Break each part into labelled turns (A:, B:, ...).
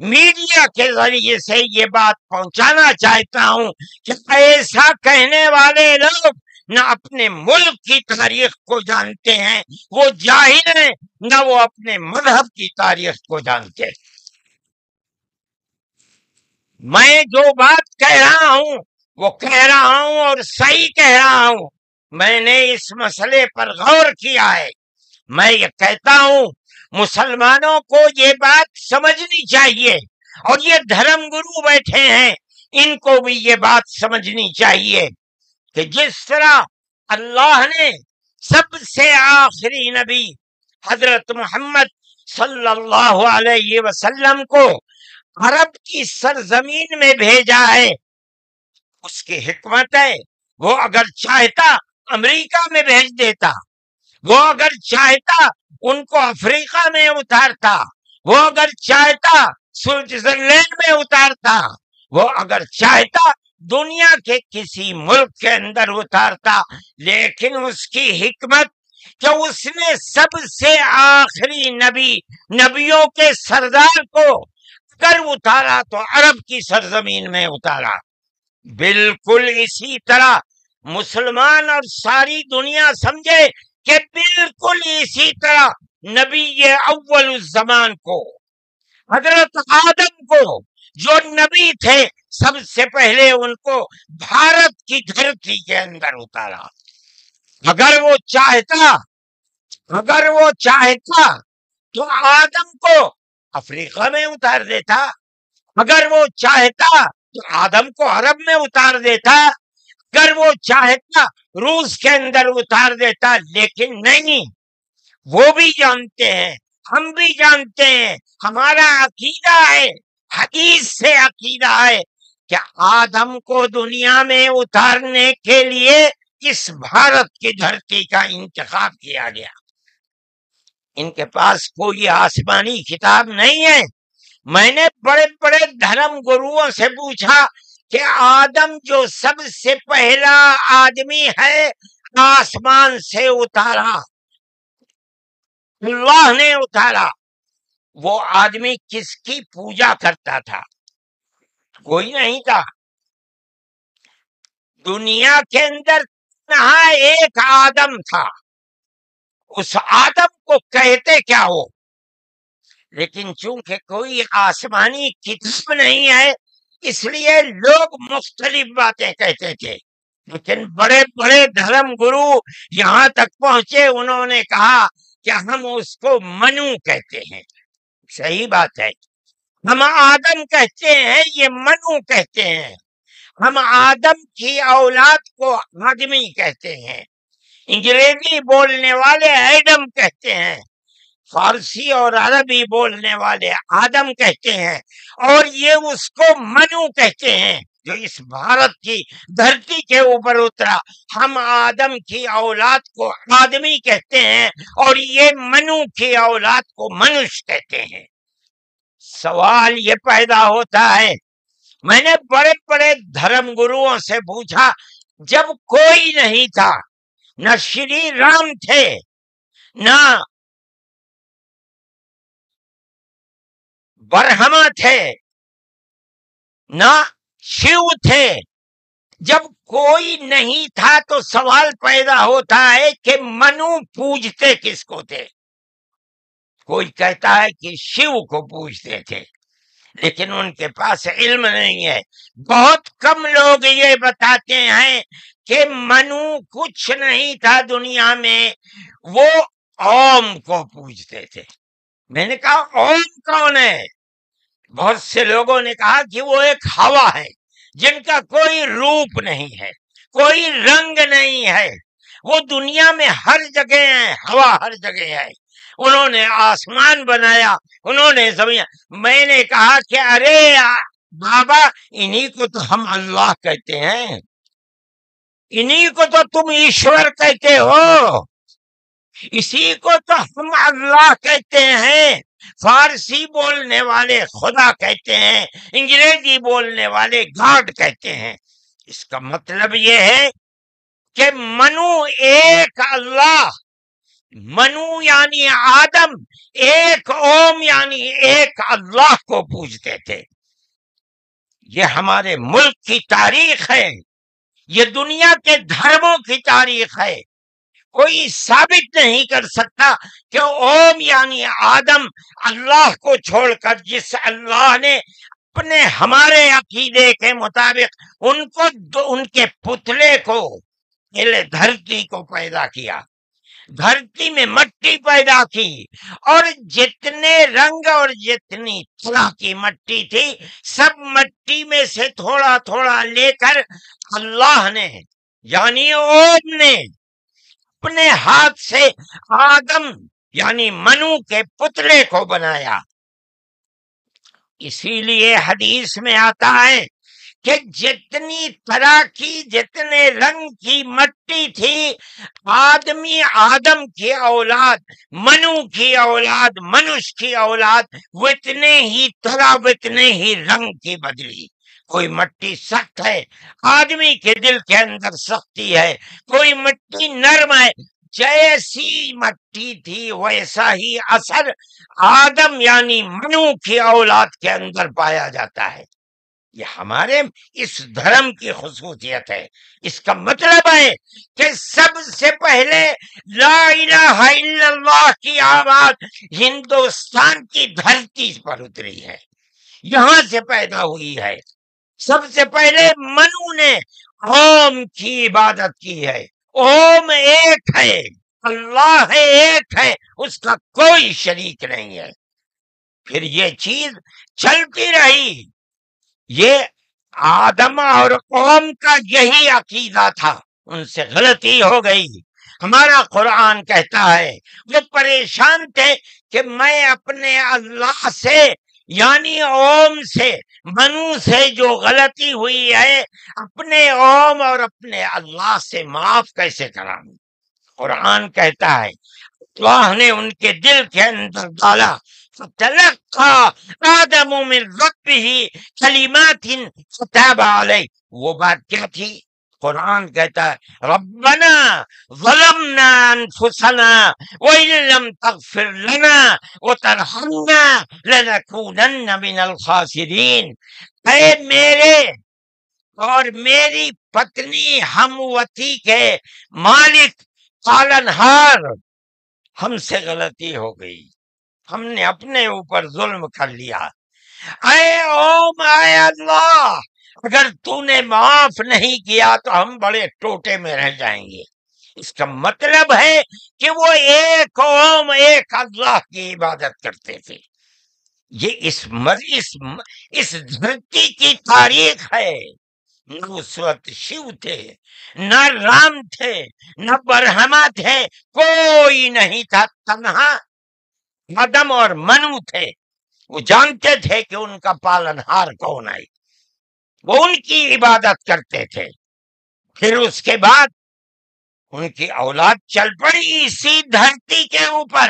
A: Media کے ذریعے سے یہ بات پہنچانا چاہتا ہوں کہ ایسا کہنے والے لوگ نہ اپنے ملک کی تاریخ کو جانتے ہیں، وہ جاہل ہیں، نہ وہ اپنے مذہب کی تاریخ کو جانتے ہیں۔ میں جو بات کہہ رہا ہوں وہ کہہ رہا ہوں اور صحیح کہہ رہا ہوں، میں نے اس مسئلے پر غور کیا ہے۔ میں یہ کہتا ہوں مسلمانوں کو یہ بات سمجھنی چاہیے، اور یہ دھرم گرو بیٹھے ہیں ان کو بھی یہ بات سمجھنی چاہیے کہ جس طرح اللہ نے سب سے آخری نبی حضرت محمد صلی اللہ علیہ وسلم کو عرب کی سرزمین میں بھیجا ہے، اس کی حکمت ہے، وہ اگر چاہتا امریکہ میں بھیج دیتا، وہ اگر چاہتا ان کو افریقہ میں اتارتا، وہ اگر چاہتا سوئٹزرلینڈ میں اتارتا، وہ اگر چاہتا دنیا کے کسی ملک کے اندر اتارتا، لیکن اس کی حکمت کہ اس نے سب سے آخری نبیوں کے سردار کو اگر اتارا تو عرب کی سرزمین میں اتارا۔ بالکل اسی طرح مسلمان اور ساری دنیا سمجھے کہ بالکل اسی طرح نبی اول الزمان کو، حضرت آدم کو جو نبی تھے، سب سے پہلے ان کو بھارت کی دھرتی کے اندر اتارا۔ اگر وہ چاہتا تو آدم کو افریقہ میں اتار دیتا، اگر وہ چاہتا تو آدم کو عرب میں اتار دیتا، اگر وہ چاہتا روس کے اندر اتار دیتا، لیکن نہیں۔ وہ بھی جانتے ہیں، ہم بھی جانتے ہیں، ہمارا عقیدہ ہے، حدیث سے عقیدہ ہے کہ آدم کو دنیا میں اتارنے کے لیے اس بھارت کی دھرتی کا انتخاب کیا گیا۔ ان کے پاس کوئی آسمانی کتاب نہیں ہے۔ میں نے بڑے بڑے دھرم گروؤں سے پوچھا کہ آدم جو سب سے پہلا آدمی ہے آسمان سے اتارا، اللہ نے اتارا، وہ آدمی کس کی پوجا کرتا تھا؟ کوئی نہیں تھا دنیا کے اندر، یہاں ایک آدم تھا۔ اس آدم کو کہتے کیا ہو؟ لیکن چونکہ کوئی آسمانی کتاب نہیں ہے، اس لیے لوگ مختلف باتیں کہتے تھے۔ لیکن بڑے بڑے دھرم گرو یہاں تک پہنچے، انہوں نے کہا کہ ہم اس کو منو کہتے ہیں۔ صحیح بات ہے، ہم آدم کہتے ہیں، یہ منو کہتے ہیں۔ ہم آدم کی اولاد کو آدمی کہتے ہیں، انگریزی بولنے والے ایڈم کہتے ہیں، فارسی اور عربی بولنے والے آدم کہتے ہیں، اور یہ اس کو منو کہتے ہیں جو اس بھارت کی دھرتی کے اوپر اترا۔ ہم آدم کی اولاد کو آدمی کہتے ہیں اور یہ منو کی اولاد کو منش کہتے ہیں۔ سوال یہ پیدا ہوتا ہے، میں نے بڑے بڑے دھرم گروؤں سے پوچھا، جب کوئی نہیں تھا، نہ شری رام تھے، نہ برہما تھے، نہ شیو تھے، جب کوئی نہیں تھا تو سوال پیدا ہوتا ہے کہ منو پوجتے کس کو تھے؟ کوئی کہتا ہے کہ شیو کو پوجتے تھے، لیکن ان کے پاس علم نہیں ہے۔ بہت کم لوگ یہ بتاتے ہیں کہ منو کچھ نہیں تھا دنیا میں، وہ اوم کو پوجتے تھے۔ میں نے کہا اوم کون ہے؟ بہت سے لوگوں نے کہا کہ وہ ایک ہوا ہے جن کا کوئی روپ نہیں ہے، کوئی رنگ نہیں ہے، وہ دنیا میں ہر جگہ ہیں، ہوا ہر جگہ ہے، انہوں نے آسمان بنایا، انہوں نے زمین۔ میں نے کہا کہ ارے بابا، انہی کو تو ہم اللہ کہتے ہیں، انہی کو تو تم ایشور کہتے ہو، اسی کو تو ہم اللہ کہتے ہیں۔ فارسی بولنے والے خدا کہتے ہیں، انگریزی بولنے والے گاڈ کہتے ہیں۔ اس کا مطلب یہ ہے کہ منو ایک اللہ منو یعنی آدم، ایک اوم یعنی ایک اللہ کو پوجتے تھے۔ یہ ہمارے ملک کی تاریخ ہے، یہ دنیا کے دھرموں کی تاریخ ہے۔ کوئی ثابت نہیں کر سکتا کہ اوم یعنی آدم اللہ کو چھوڑ کر جس اللہ نے اپنے ہمارے عقیدے کے مطابق ان کے پتلے کو پہلے دھرتی کو پیدا کیا، دھرتی میں مٹی پیدا کی، اور جتنے رنگ اور جتنی طرح کی مٹی تھی سب مٹی میں سے تھوڑا تھوڑا لے کر اللہ نے یعنی اوم نے اپنے ہاتھ سے آدم یعنی منو کے پتلے کو بنایا۔ اسی لیے حدیث میں آتا ہے کہ جتنی طرح کی جتنے رنگ کی مٹی تھی، آدم کی اولاد، منو کی اولاد، منش کی اولاد اتنے ہی طرح اتنے ہی رنگ کی بدلی۔ کوئی مٹی سخت ہے، آدمی کے دل کے اندر سختی ہے، کوئی مٹی نرم ہے، جیسی مٹی تھی ویسا ہی اثر آدم یعنی منو کی اولاد کے اندر پایا جاتا ہے۔ یہ ہمارے اس دھرم کی خصوصیت ہے۔ اس کا مطلب ہے کہ سب سے پہلے لا الہ الا اللہ کی آواز ہندوستان کی دھرتی پر اتری ہے، یہاں سے پیدا ہوئی ہے۔ سب سے پہلے منو نے اوم کی عبادت کی ہے۔ اوم ایک ہے، اللہ ایک ہے، اس کا کوئی شریک نہیں ہے۔ پھر یہ چیز چلتی رہی۔ یہ آدم اور قوم کا یہی عقیدہ تھا، ان سے غلطی ہو گئی۔ ہمارا قرآن کہتا ہے وہ پریشان تھے کہ میں اپنے اللہ سے یعنی اوم سے، منو سے جو غلطی ہوئی ہے اپنے اوم اور اپنے اللہ سے معاف کیسے کراؤں۔ قرآن کہتا ہے اللہ نے ان کے دل کے اندر ڈالا، فَتَلَقَّى آدَمُ مِن رَبِّهِ كَلِمَاتٍ فَتَابَ عَلَيْهِ۔ وہ بات کیا تھی؟ قرآن کہتا ہے ربنا ظلمنا انفسنا وَإِن لَّمْ تَغْفِرْ لَنَا وَتَرْحَمْنَا لَنَكُونَنَّ مِنَ الْخَاسِرِينَ۔ اے میرے اور میری پتنی ہموتی کے مالک پالنہار، ہم سے غلطی ہو گئی، ہم نے اپنے اوپر ظلم کر لیا۔ اے اوم، اے اللہ، اگر تو نے معاف نہیں کیا تو ہم بڑے ٹوٹے میں رہ جائیں گے۔ اس کا مطلب ہے کہ وہ ایک اوم ایک اللہ کی عبادت کرتے تھے۔ یہ اس دھرتی کی تاریخ ہے۔ نہ اس وقت شیو تھے، نہ رام تھے، نہ برہما تھے، کوئی نہیں تھا، تنہا آدم اور منو تھے۔ وہ جانتے تھے کہ ان کا پالنہار کون ہے، وہ ان کی عبادت کرتے تھے۔ پھر اس کے بعد ان کی اولاد چل پڑی اسی دھرتی کے اوپر،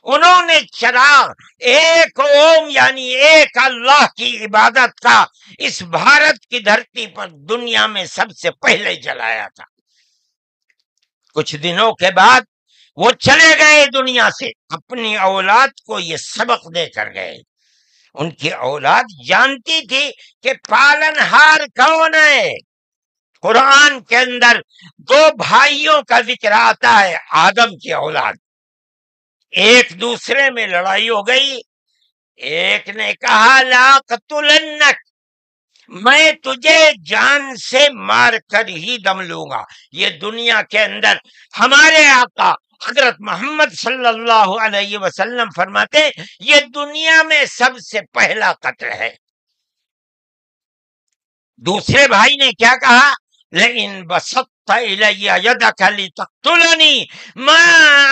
A: انہوں نے چراغ ایک اوم یعنی ایک اللہ کی عبادت کا اس بھارت کی دھرتی پر دنیا میں سب سے پہلے جلایا تھا۔ کچھ دنوں کے بعد وہ چلے گئے دنیا سے، اپنی اولاد کو یہ سبق دے کر گئے۔ ان کی اولاد جانتی تھی کہ پالنہار کون ہے۔ قرآن کے اندر دو بھائیوں کا ذکر آتا ہے، آدم کی اولاد، ایک دوسرے میں لڑائی ہو گئی۔ ایک نے کہا لا قتلنک، میں تجھے جان سے مار کر ہی دم لوں گا۔ یہ دنیا کے اندر ہمارے آقا حضرت محمد صلی اللہ علیہ وسلم فرماتے یہ دنیا میں سب سے پہلا قتل ہے۔ دوسرے بھائی نے کیا کہا؟ لئن بسطت الی یدک لتقتلنی ما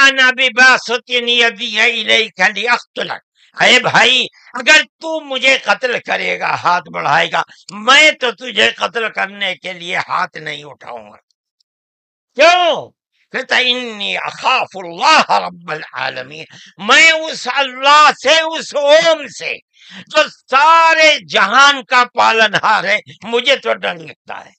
A: انا بباسط یدی الیک لاقتلک۔ اے بھائی، اگر تو مجھے قتل کرے گا، ہاتھ بڑھائے گا، میں تو تجھے قتل کرنے کے لیے ہاتھ نہیں اٹھاؤں گا۔ کیوں؟ کہتا انی اخاف اللہ رب العالمین، میں اس اللہ سے، اس اوم سے جو سارے جہان کا پالنہار ہے، مجھے تو ڈر لگتا ہے۔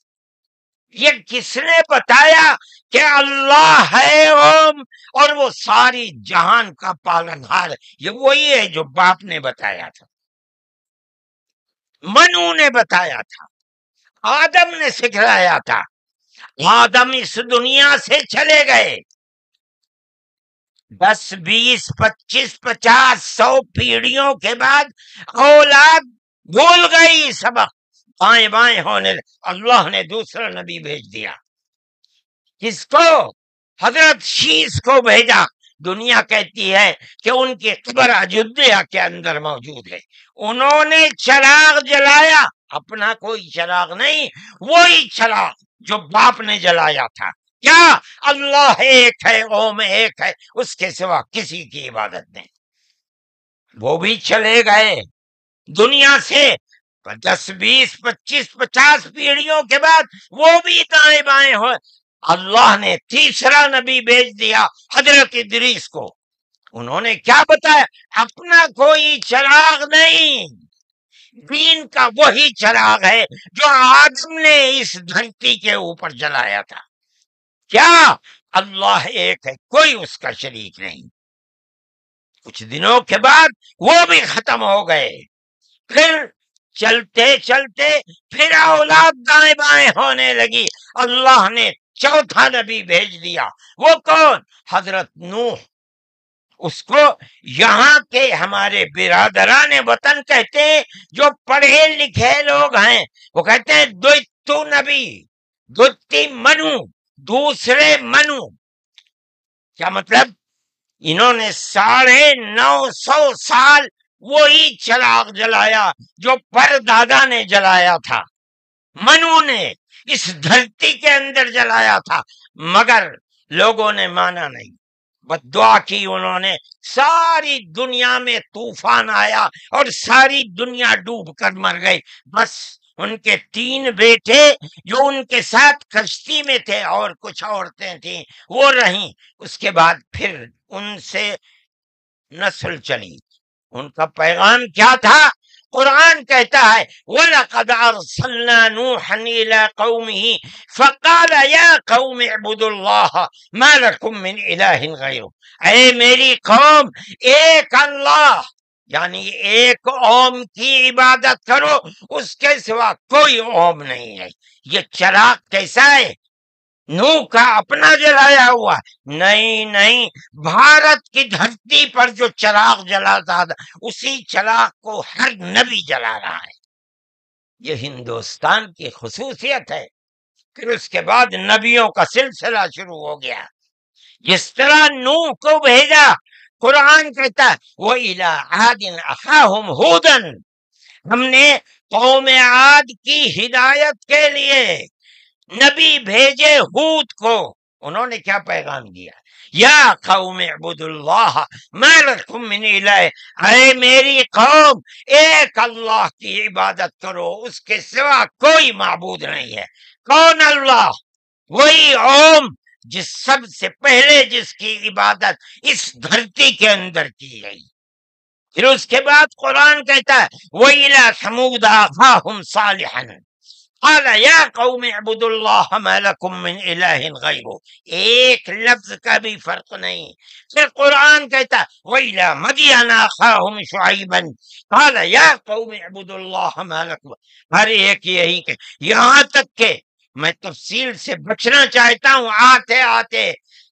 A: یہ کس نے بتایا کہ اللہ ہے اوم اور وہ ساری جہان کا پالنہار ہے؟ یہ وہی ہے جو باپ نے بتایا تھا، منو نے بتایا تھا، آدم نے سکھلایا تھا۔ آدم اس دنیا سے چلے گئے، 10 20 25 50 100 پیڑھیوں کے بعد اولاد بھول گئی سبق، بائیں بائیں ہونے، اللہ نے دوسرا نبی بھیج دیا۔ کس کو؟ حضرت شیس کو بھیجا۔ دنیا کہتی ہے کہ ان کی قبر اجودھیا کے اندر موجود ہے۔ انہوں نے چراغ جلایا، اپنا کوئی چراغ نہیں، وہی چراغ جو باپ نے جلایا تھا۔ کیا؟ اللہ ایک ہے، اوم ایک ہے، اس کے سوا کسی کی عبادت نہیں۔ وہ بھی چلے گئے دنیا سے 10 20 25 50 پیڑھیوں کے بعد، وہ بھی دائیں بائیں ہوئے۔ اللہ نے تیسرا نبی بھیج دیا حضرت ادریس کو۔ انہوں نے کیا بتایا؟ اپنا کوئی چراغ نہیں، دین کا وہی چراغ ہے جو آدم نے اس دھرتی کے اوپر جلایا تھا۔ کیا؟ اللہ ایک ہے، کوئی اس کا شریک نہیں۔ کچھ دنوں کے بعد وہ بھی ختم ہو گئے، پھر چلتے چلتے پھر اولاد دائیں بائیں ہونے لگی۔ اللہ نے چوتھا نبی بھیج دیا۔ وہ کون؟ حضرت نوح۔ اس کو یہاں کے ہمارے برادران وطن کہتے ہیں، جو پڑھے لکھے لوگ ہیں، وہ کہتے ہیں دوتو نبی، دوتی منو، دوسرے منو۔ کیا مطلب؟ انہوں نے 950 سال وہی چراغ جلایا جو پر دادا نے جلایا تھا، منو نے اس دھرتی کے اندر جلایا تھا، مگر لوگوں نے مانا نہیں، بد دعا کی انہوں نے۔ ساری دنیا میں طوفان آیا اور ساری دنیا ڈوب کر مر گئی، بس ان کے 3 بیٹے جو ان کے ساتھ کشتی میں تھے اور کچھ عورتیں تھیں وہ رہیں۔ اس کے بعد پھر ان سے نسل چلی۔ ان کا پیغام کیا تھا؟ قرآن کہتا ہے وَلَقَدْ أَرْسَلْنَا نُوحًا إِلَىٰ قَوْمِهِ فَقَالَ يَا قَوْمِ اعْبُدُوا اللَّهَ مَا لَكُم مِّنْ إِلَٰهٍ غَيْرُهُ۔ اے میری قوم، ایک اللہ یعنی ایک اوم کی عبادت کرو، اس کے سوا کوئی اوم نہیں ہے۔ یہ چراغ کیسا ہے؟ نوح کا اپنا جلایا ہوا؟ نہیں، بھارت کی دھرتی پر جو چراغ جلاتا تھا اسی چراغ کو ہر نبی جلا رہا ہے۔ یہ ہندوستان کی خصوصیت ہے۔ پھر اس کے بعد نبیوں کا سلسلہ شروع ہو گیا۔ جس طرح نوح کو بھیجا، قرآن کہتا ہے وَإِلَىٰ عَادٍ أَخَاهُمْ هُودًا، ہم نے قوم عاد کی ہدایت کے لیے نبی بھیجے ہود کو۔ انہوں نے کیا پیغام دیا؟ یا قوم اعبدوا اللہ ما لکم من الہ، اے میری قوم ایک اللہ کی عبادت کرو، اس کے سوا کوئی معبود نہیں ہے۔ کون اللہ؟ وہی اوم جس سب سے پہلے جس کی عبادت اس دھرتی کے اندر کی گئی۔ پھر اس کے بعد قرآن کہتا ہے وَإِلَىٰ ثَمُودَ أَخَاهُمْ صَالِحًا قال یا قوم اعبدوا اللہ ما لکم من الہ غیرہ، ایک لفظ کا بھی فرق نہیں۔ پھر قرآن کہتا وَإِلَىٰ مَدْيَنَ أَخَاهُمْ شُعَيْبًا قال یا قوم اعبدوا اللہ ما لکم، ہر ایک یہی کہ یہاں تک کہ میں تفصیل سے بچنا چاہتا ہوں، آتے آتے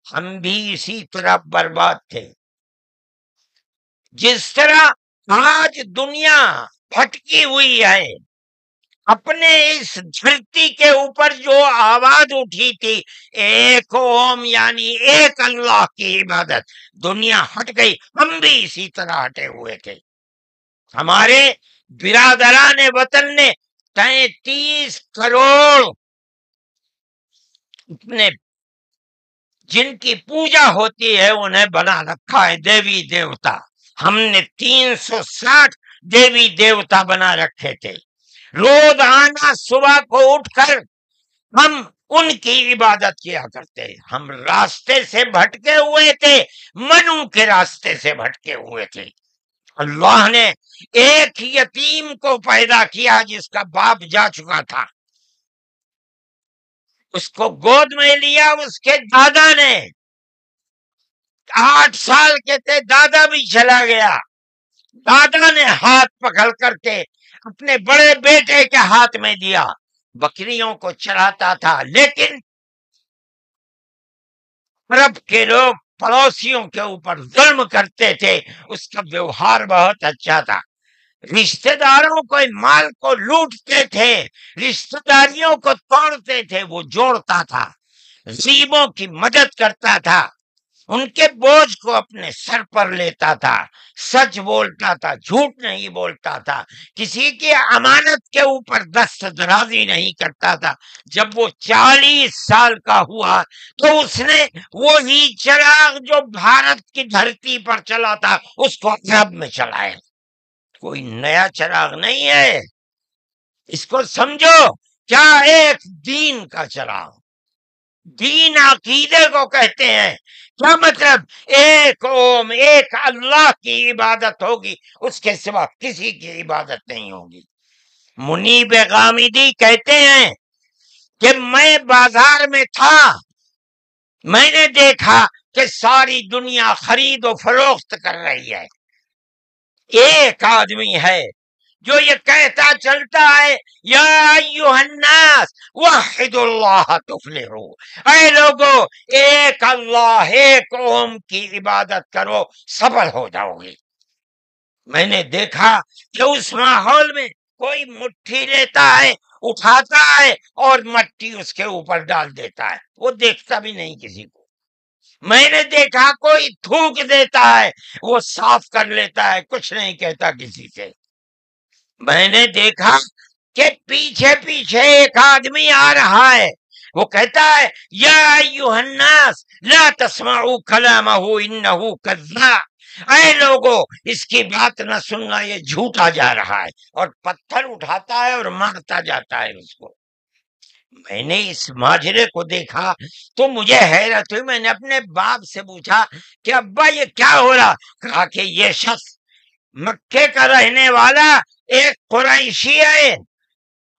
A: ہم بھی اسی طرح برباد تھے۔ جس طرح آج دنیا بھٹکی ہوئی ہے، اپنے اس دھرتی کے اوپر جو آواز اٹھی تھی ایک اوم یعنی ایک اللہ کی عبادت، دنیا ہٹ گئی، ہم بھی اسی طرح ہٹے ہوئے تھے۔ ہمارے برادران وطن نے 33 کروڑ اپنے جن کی پوجا ہوتی ہے انہیں بنا رکھا ہے دیوی دیوتا۔ ہم نے 360 دیوی دیوتا بنا رکھے تھے۔ روزانہ صبح کو اٹھ کر ہم ان کی عبادت کیا کرتے۔ ہم راستے سے بھٹکے ہوئے تھے، منو کے راستے سے بھٹکے ہوئے تھے۔ اللہ نے ایک یتیم کو پیدا کیا جس کا باپ جا چکا تھا، اس کو گود میں لیا اس کے دادا نے، 8 سال کے تھے، دادا بھی چلا گیا، دادا نے ہاتھ پکڑ کر کے اپنے بڑے بیٹے کے ہاتھ میں دیا، بکریوں کو چراتا تھا، لیکن عرب کے لوگ پڑوسیوں کے اوپر ظلم کرتے تھے، اس کا ویوہار بہت اچھا تھا، رشتہ داروں کو مال کو لوٹتے تھے، رشتہ داریوں کو توڑتے تھے، وہ جوڑتا تھا، غریبوں کی مدد کرتا تھا، ان کے بوجھ کو اپنے سر پر لیتا تھا، سچ بولتا تھا، جھوٹ نہیں بولتا تھا، کسی کی امانت کے اوپر دست درازی نہیں کرتا تھا۔ جب وہ 40 سال کا ہوا تو اس نے وہی چراغ جو بھارت کی دھرتی پر چلا تھا اس کو عرب میں چلایا، کوئی نیا چراغ نہیں ہے، اس کو سمجھو، کیا ایک دین کا چراغ، دین عقیدے کو کہتے ہیں، کیا مطلب؟ ایک اوم، ایک اللہ کی عبادت ہوگی، اس کے سوا کسی کی عبادت نہیں ہوگی۔ منیب غامدی کہتے ہیں کہ میں بازار میں تھا، میں نے دیکھا کہ ساری دنیا خرید و فروخت کر رہی ہے، ایک آدمی ہے جو یہ کہتا چلتا ہے یا ایھا الناس وحدوا اللہ تفلحوا، اے لوگو ایک اللہ، ایک اوم کی عبادت کرو، سفل ہو جاؤ گے۔ میں نے دیکھا کہ اس ماحول میں کوئی مٹھی لیتا ہے، اٹھاتا ہے اور مٹی اس کے اوپر ڈال دیتا ہے، وہ دیکھتا بھی نہیں کسی کو۔ میں نے دیکھا کوئی تھوک دیتا ہے، وہ صاف کر لیتا ہے، کچھ نہیں کہتا کسی سے۔ میں نے دیکھا کہ پیچھے پیچھے ایک آدمی آ رہا ہے، وہ کہتا ہے یا ایھا الناس لا تسمعوا کلامہ انہ کذاب، اے لوگو اس کی بات نہ سننا، یہ جھوٹا جا رہا ہے، اور پتھر اٹھاتا ہے اور مارتا جاتا ہے اس کو۔ میں نے اس ماجرے کو دیکھا تو مجھے حیرت ہوئی، میں نے اپنے باپ سے پوچھا کہ ابا یہ کیا ہو رہا؟ کہا کہ یہ شخص مکے کا رہنے والا ایک قریشی ہے،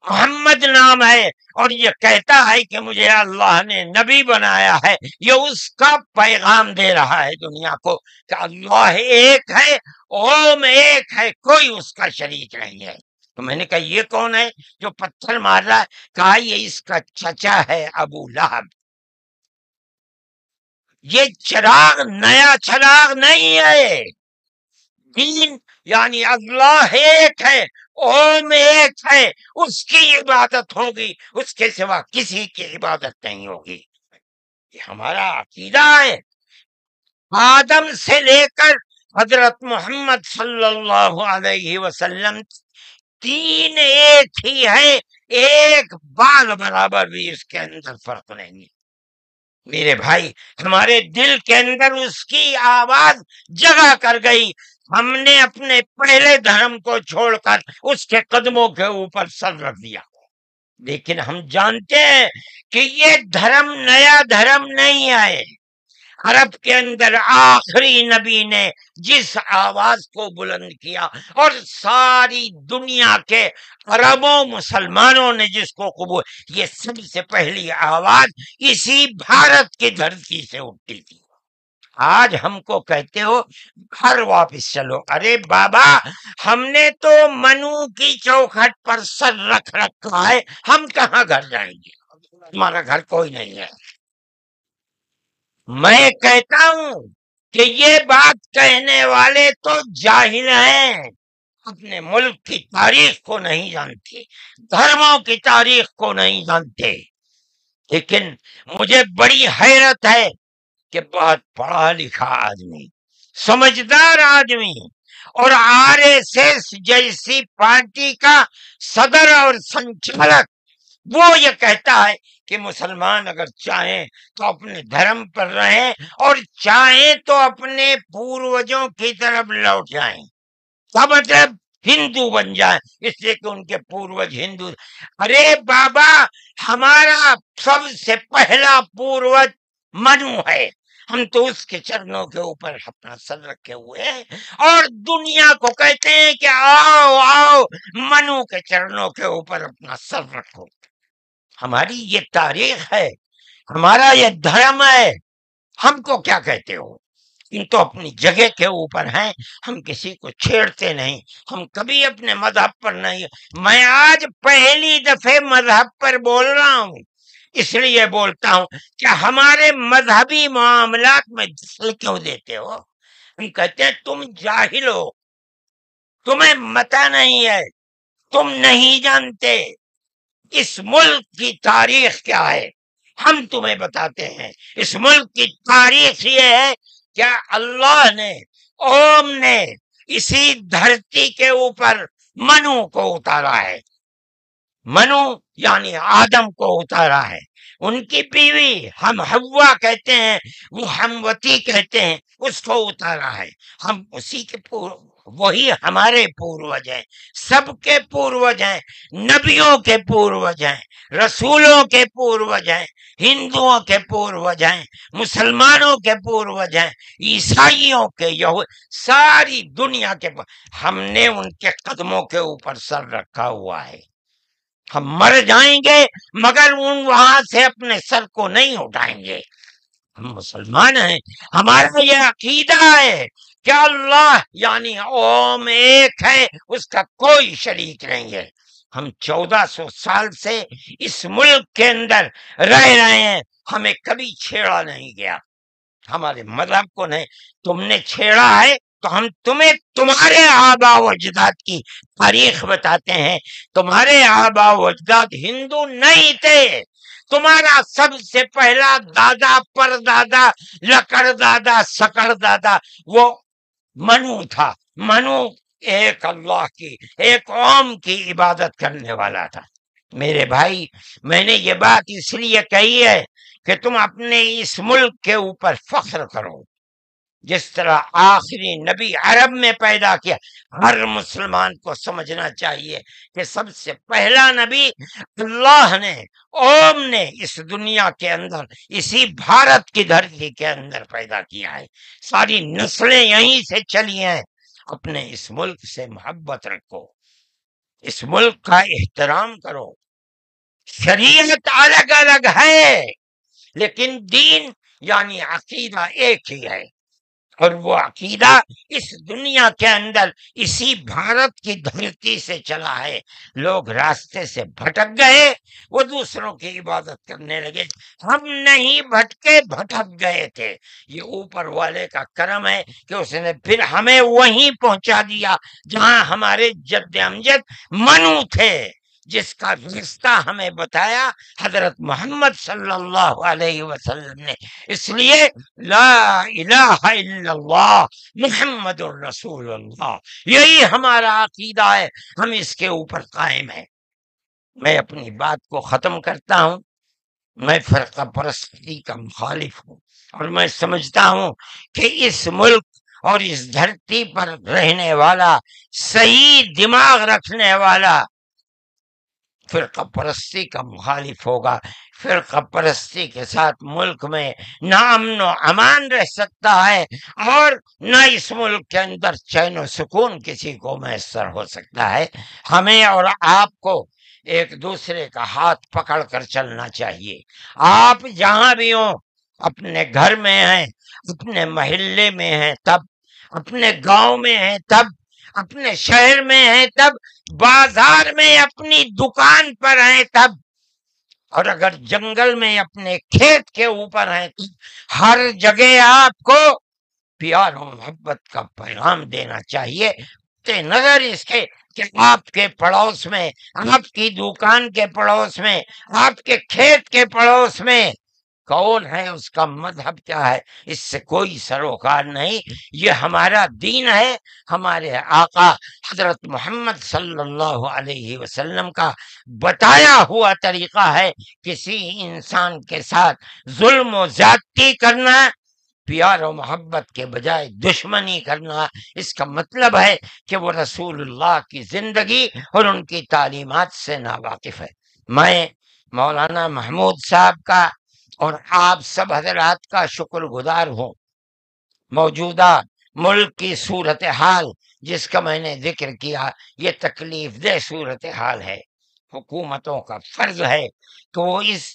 A: محمد نام ہے، اور یہ کہتا ہے کہ مجھے اللہ نے نبی بنایا ہے، یہ اس کا پیغام دے رہا ہے دنیا کو کہ اللہ ایک ہے، اوم ایک ہے، کوئی اس کا شریک نہیں ہے۔ تو میں نے کہا یہ کون ہے جو پتھر مار رہا ہے؟ کہا یہ اس کا چچا ہے ابو لہب۔ یہ چراغ نیا چراغ نہیں ہے، دین یعنی اللہ ایک ہے، اوم ایک ہے، اس کی عبادت ہوگی، اس کے سوا کسی کی عبادت نہیں ہوگی۔ یہ ہمارا عقیدہ ہے، آدم سے لے کر حضرت محمد صلی اللہ علیہ وسلم، تین ایک ہی ہے، ایک بال برابر بھی اس کے اندر فرق نہیں ہے۔ میرے بھائی، ہمارے دل کے اندر اس کی آواز جگہ کر گئی، ہم نے اپنے پہلے دھرم کو چھوڑ کر اس کے قدموں کے اوپر سر رکھ دیا، لیکن ہم جانتے ہیں کہ یہ دھرم نیا دھرم نہیں ہے۔ عرب کے اندر آخری نبی نے جس آواز کو بلند کیا اور ساری دنیا کے عربوں مسلمانوں نے جس کو قبول، یہ سب سے پہلی آواز اسی بھارت کی دھرتی سے اٹھتی تھی۔ آج ہم کو کہتے ہو گھر واپس چلو، ارے بابا ہم نے تو منو کی چوکھٹ پر سر رکھ رکھا ہے، ہم کہاں گھر جائیں گے؟ ہمارا گھر کوئی نہیں ہے۔ میں کہتا ہوں کہ یہ بات کہنے والے تو جاہل ہیں، اپنے ملک کی تاریخ کو نہیں جانتے، دھرموں کی تاریخ کو نہیں جانتے۔ لیکن مجھے بڑی حیرت ہے کہ بہت پڑھا لکھا آدمی، سمجھدار آدمی، اور RSS جیسی پارٹی کا صدر اور سنچالک، وہ یہ کہتا ہے کہ مسلمان اگر چاہیں تو اپنے دھرم پر رہیں اور چاہیں تو اپنے پوروجوں کی طرف لوٹ جائیں، کیا مطلب؟ ہندو بن جائیں، اس لیے کہ ان کے پوروج ہندو۔ ارے بابا ہمارا سب سے پہلا پوروج منو ہے، ہم تو اس کے چرنوں کے اوپر اپنا سر رکھے ہوئے ہیں، اور دنیا کو کہتے ہیں کہ آؤ آؤ منو کے چرنوں کے اوپر اپنا سر رکھو۔ ہماری یہ تاریخ ہے، ہمارا یہ دھرم ہے، ہم کو کیا کہتے ہو؟ ان تو اپنی جگہ کے اوپر ہیں، ہم کسی کو چھیڑتے نہیں، ہم کبھی اپنے مذہب پر نہیں۔ میں آج پہلی دفعہ مذہب پر بول رہا ہوں، اس لیے بولتا ہوں کہ ہمارے مذہبی معاملات میں دخل کیوں دیتے ہو؟ ہم کہتے ہیں تم جاہل ہو، تمہیں متا نہیں ہے، تم نہیں جانتے اس ملک کی تاریخ کیا ہے، ہم تمہیں بتاتے ہیں۔ اس ملک کی تاریخ یہ ہے کہ اللہ نے، اوم نے اسی دھرتی کے اوپر منو کو اتارا ہے، منو یعنی آدم کو اتارا ہے، ان کی بیوی ہم حوا کہتے ہیں، وہ ہموتی کہتے ہیں، اس کو اتارا ہے۔ ہم اسی کے وہی ہمارے پوروج ہیں، سب کے پوروج ہیں، نبیوں کے پوروج ہیں، رسولوں کے پوروج ہیں، ہندوؤں کے پوروج ہیں، مسلمانوں کے پوروج ہیں، عیسائیوں کے، ساری دنیا کے ہم نے ان کے قدموں کے اوپر سر رکھا ہوا ہے۔ ہم مر جائیں گے مگر وہاں سے اپنے سر کو نہیں اٹھائیں گے۔ ہم مسلمان ہیں، ہمارا یہ عقیدہ ہے کہ اللہ یعنی اوم ایک ہے، اس کا کوئی شریک نہیں ہے۔ ہم 1400 سال سے اس ملک کے اندر رہ رہے ہیں، ہمیں کبھی چھیڑا نہیں گیا، ہمارے مذہب کو نہیں۔ تم نے چھیڑا ہے تو ہم تمہیں تمہارے آباء و اجداد کی تاریخ بتاتے ہیں۔ تمہارے آباء و اجداد ہندو نہیں تھے، تمہارا سب سے پہلا دادا، پر دادا، لکڑ دادا، سکڑ دادا وہ منو تھا۔ منو ایک اللہ کی، ایک اوم کی عبادت کرنے والا تھا۔ میرے بھائی، میں نے یہ بات اس لیے کہی ہے کہ تم اپنے اس ملک کے اوپر فخر کرو۔ جس طرح آخری نبی عرب میں پیدا کیا، ہر مسلمان کو سمجھنا چاہیے کہ سب سے پہلا نبی اللہ نے، اوم نے اس دنیا کے اندر، اسی بھارت کی دھرتی کے اندر پیدا کیا ہے۔ ساری نسلیں یہیں سے چلی ہیں۔ اپنے اس ملک سے محبت رکھو، اس ملک کا احترام کرو۔ شریعت الگ الگ ہے لیکن دین یعنی عقیدہ ایک ہی ہے، اور وہ عقیدہ اس دنیا کے اندر اسی بھارت کی دھرتی سے چلا ہے۔ لوگ راستے سے بھٹک گئے، وہ دوسروں کی عبادت کرنے لگے، ہم نہیں بھٹکے، بھٹک گئے تھے۔ یہ اوپر والے کا کرم ہے کہ اس نے پھر ہمیں وہیں پہنچا دیا جہاں ہمارے جد امجد منو تھے، جس کا رستہ ہمیں بتایا حضرت محمد صلی اللہ علیہ وسلم نے۔ اس لیے لا الہ الا اللہ محمد الرسول اللہ، یہی ہمارا عقیدہ ہے، ہم اس کے اوپر قائم ہیں۔ میں اپنی بات کو ختم کرتا ہوں۔ میں فرقہ پرستی کا مخالف ہوں، اور میں سمجھتا ہوں کہ اس ملک اور اس دھرتی پر رہنے والا، صحیح دماغ رکھنے والا فرقہ پرستی کا مخالف ہوگا۔ فرقہ پرستی کے ساتھ ملک میں نہ امن و امان رہ سکتا ہے، اور نہ اس ملک کے اندر چین و سکون کسی کو میسر ہو سکتا ہے۔ ہمیں اور آپ کو ایک دوسرے کا ہاتھ پکڑ کر چلنا چاہیے۔ آپ جہاں بھی ہوں، اپنے گھر میں ہیں، اپنے محلے میں ہیں تب، اپنے گاؤں میں ہیں تب، اپنے شہر میں ہیں تب، بازار میں اپنی دکان پر ہیں تب، اور اگر جنگل میں اپنے کھیت کے اوپر ہیں تو ہر جگہ آپ کو پیار و محبت کا پیغام دینا چاہیے، نظر اس کے کہ آپ کے پڑوس میں، آپ کی دکان کے پڑوس میں، آپ کے کھیت کے پڑوس میں کون ہے، اس کا مذہب کیا ہے، اس سے کوئی سروکار نہیں۔ یہ ہمارا دین ہے، ہمارے آقا حضرت محمد صلی اللہ علیہ وسلم کا بتایا ہوا طریقہ ہے۔ کسی انسان کے ساتھ ظلم و زیادتی کرنا، پیار و محبت کے بجائے دشمنی کرنا، اس کا مطلب ہے کہ وہ رسول اللہ کی زندگی اور ان کی تعلیمات سے ناواقف ہے۔ میں مولانا محمود صاحب کا اور آپ سب حضرات کا شکر گزار ہوں۔ موجودہ ملک کی صورتحال جس کا میں نے ذکر کیا، یہ تکلیف دہ صورتحال ہے۔ حکومتوں کا فرض ہے کہ وہ اس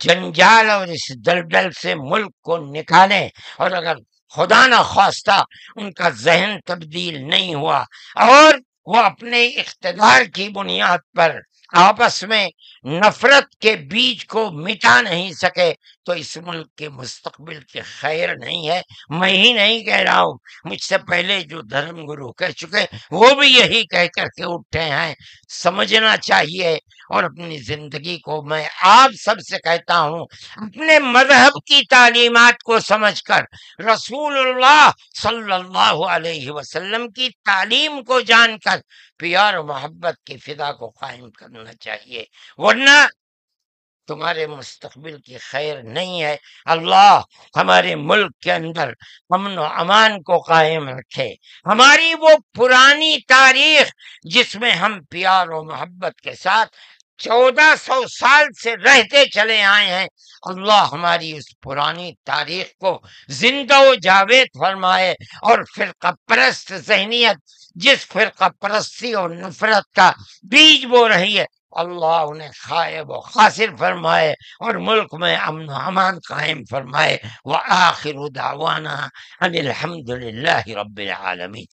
A: جنجال اور اس دلدل سے ملک کو نکالیں، اور اگر خدا نہ خواستہ ان کا ذہن تبدیل نہیں ہوا اور وہ اپنے اقتدار کی بنیاد پر آپس میں نفرت کے بیج کو مٹا نہیں سکے تو اس ملک کے مستقبل کی خیر نہیں ہے۔ میں ہی نہیں کہہ رہا ہوں، مجھ سے پہلے جو دھرم گرو کہہ چکے وہ بھی یہی کہہ کر کے اٹھے ہیں۔ سمجھنا چاہیے، اور اپنی زندگی کو میں آپ سب سے کہتا ہوں، اپنے مذہب کی تعلیمات کو سمجھ کر، رسول اللہ صلی اللہ علیہ وسلم کی تعلیم کو جان کر پیار و محبت کی فضا کو قائم کرنا چاہیے، ورنہ تمہارے مستقبل کی خیر نہیں ہے۔ اللہ ہمارے ملک کے اندر امن و امان کو قائم رکھے، ہماری وہ پرانی تاریخ جس میں ہم پیار و محبت کے ساتھ 1400 سال سے رہتے چلے آئے ہیں، اللہ ہماری اس پرانی تاریخ کو زندہ و جاوید فرمائے، اور فرقہ پرست ذہنیت جس فرقہ پرستی اور نفرت کا بیج بو رہی ہے، اللہ انہیں خائب و خاسر فرمائے، اور ملک میں امن و امان قائم فرمائے۔ وآخر دعوانا ان الحمد للہ رب العالمین۔